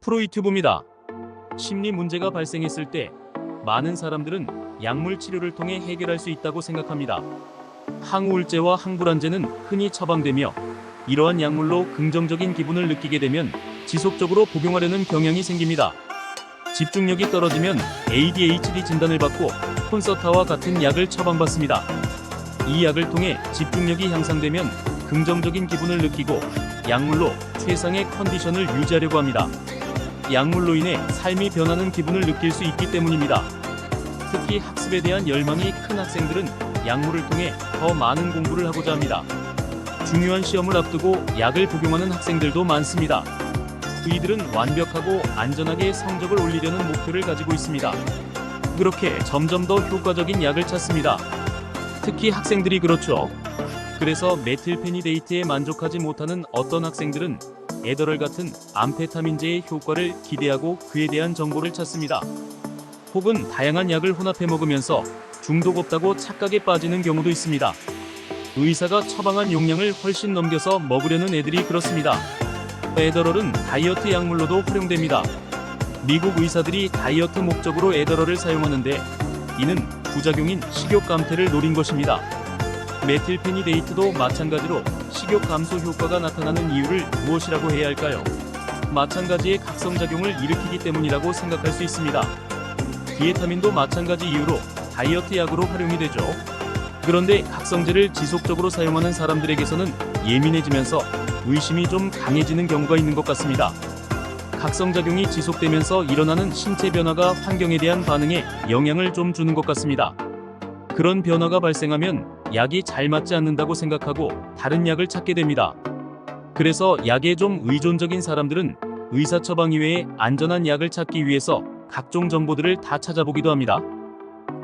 프로유튜브입니다. 심리 문제가 발생했을 때 많은 사람들은 약물 치료를 통해 해결할 수 있다고 생각합니다. 항우울제와 항불안제는 흔히 처방되며 이러한 약물로 긍정적인 기분을 느끼게 되면 지속적으로 복용하려는 경향이 생깁니다. 집중력이 떨어지면 ADHD 진단을 받고 콘서타와 같은 약을 처방받습니다. 이 약을 통해 집중력이 향상되면 긍정적인 기분을 느끼고 약물로 최상의 컨디션을 유지하려고 합니다. 약물로 인해 삶이 변하는 기분을 느낄 수 있기 때문입니다. 특히 학습에 대한 열망이 큰 학생들은 약물을 통해 더 많은 공부를 하고자 합니다. 중요한 시험을 앞두고 약을 복용하는 학생들도 많습니다. 이들은 완벽하고 안전하게 성적을 올리려는 목표를 가지고 있습니다. 그렇게 점점 더 효과적인 약을 찾습니다. 특히 학생들이 그렇죠. 그래서 메틸페니데이트에 만족하지 못하는 어떤 학생들은 에더럴 같은 암페타민제의 효과를 기대하고 그에 대한 정보를 찾습니다. 혹은 다양한 약을 혼합해 먹으면서 중독 없다고 착각에 빠지는 경우도 있습니다. 의사가 처방한 용량을 훨씬 넘겨서 먹으려는 애들이 그렇습니다. 에더럴은 다이어트 약물로도 활용됩니다. 미국 의사들이 다이어트 목적으로 에더럴을 사용하는데 이는 부작용인 식욕 감퇴를 노린 것입니다. 메틸페니데이트도 마찬가지로 식욕 감소 효과가 나타나는 이유를 무엇이라고 해야 할까요? 마찬가지의 각성작용을 일으키기 때문이라고 생각할 수 있습니다. 디에타민도 마찬가지 이유로 다이어트 약으로 활용이 되죠. 그런데 각성제를 지속적으로 사용하는 사람들에게서는 예민해지면서 의심이 좀 강해지는 경우가 있는 것 같습니다. 각성작용이 지속되면서 일어나는 신체 변화가 환경에 대한 반응에 영향을 좀 주는 것 같습니다. 그런 변화가 발생하면 약이 잘 맞지 않는다고 생각하고 다른 약을 찾게 됩니다. 그래서 약에 좀 의존적인 사람들은 의사 처방 이외에 안전한 약을 찾기 위해서 각종 정보들을 다 찾아보기도 합니다.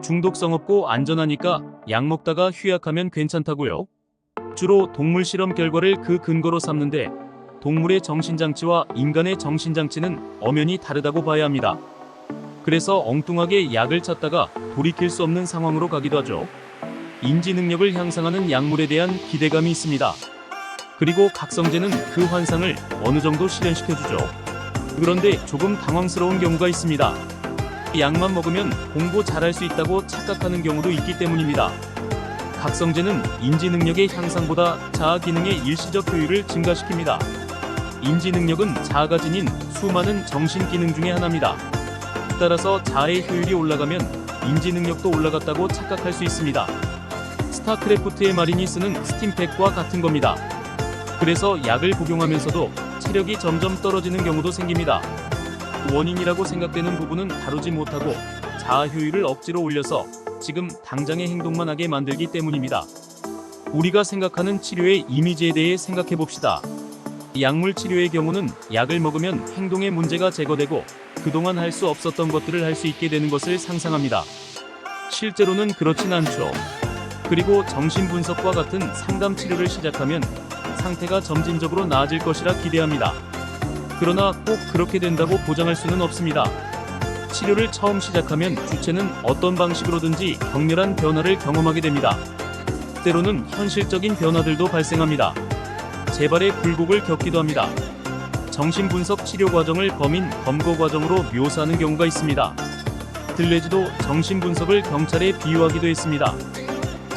중독성 없고 안전하니까 약 먹다가 휴약하면 괜찮다고요. 주로 동물 실험 결과를 그 근거로 삼는데 동물의 정신장치와 인간의 정신장치는 엄연히 다르다고 봐야 합니다. 그래서 엉뚱하게 약을 찾다가 돌이킬 수 없는 상황으로 가기도 하죠. 인지 능력을 향상하는 약물에 대한 기대감이 있습니다. 그리고 각성제는 그 환상을 어느 정도 실현시켜주죠. 그런데 조금 당황스러운 경우가 있습니다. 약만 먹으면 공부 잘할 수 있다고 착각하는 경우도 있기 때문입니다. 각성제는 인지 능력의 향상보다 자아 기능의 일시적 효율을 증가시킵니다. 인지 능력은 자아가 지닌 수많은 정신 기능 중에 하나입니다. 따라서 자아의 효율이 올라가면 인지 능력도 올라갔다고 착각할 수 있습니다. 스타크래프트의 마린이 쓰는 스팀팩과 같은 겁니다. 그래서 약을 복용하면서도 체력이 점점 떨어지는 경우도 생깁니다. 원인이라고 생각되는 부분은 다루지 못하고 자아 효율을 억지로 올려서 지금 당장의 행동만 하게 만들기 때문입니다. 우리가 생각하는 치료의 이미지에 대해 생각해 봅시다. 약물 치료의 경우는 약을 먹으면 행동의 문제가 제거되고 그동안 할 수 없었던 것들을 할 수 있게 되는 것을 상상합니다. 실제로는 그렇진 않죠. 그리고 정신분석과 같은 상담 치료를 시작하면 상태가 점진적으로 나아질 것이라 기대합니다. 그러나 꼭 그렇게 된다고 보장할 수는 없습니다. 치료를 처음 시작하면 주체는 어떤 방식으로든지 격렬한 변화를 경험하게 됩니다. 때로는 현실적인 변화들도 발생합니다. 재발의 굴곡을 겪기도 합니다. 정신분석 치료 과정을 범인 검거 과정으로 묘사하는 경우가 있습니다. 들레즈도 정신분석을 경찰에 비유하기도 했습니다.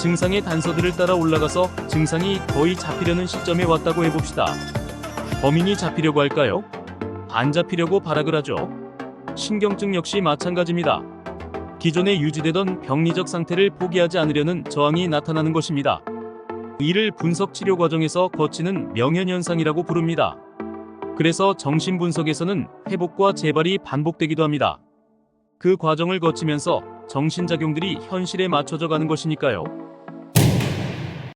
증상의 단서들을 따라 올라가서 증상이 거의 잡히려는 시점에 왔다고 해봅시다. 범인이 잡히려고 할까요? 안 잡히려고 발악을 하죠. 신경증 역시 마찬가지입니다. 기존에 유지되던 병리적 상태를 포기하지 않으려는 저항이 나타나는 것입니다. 이를 분석 치료 과정에서 거치는 명현현상이라고 부릅니다. 그래서 정신분석에서는 회복과 재발이 반복되기도 합니다. 그 과정을 거치면서 정신작용들이 현실에 맞춰져 가는 것이니까요.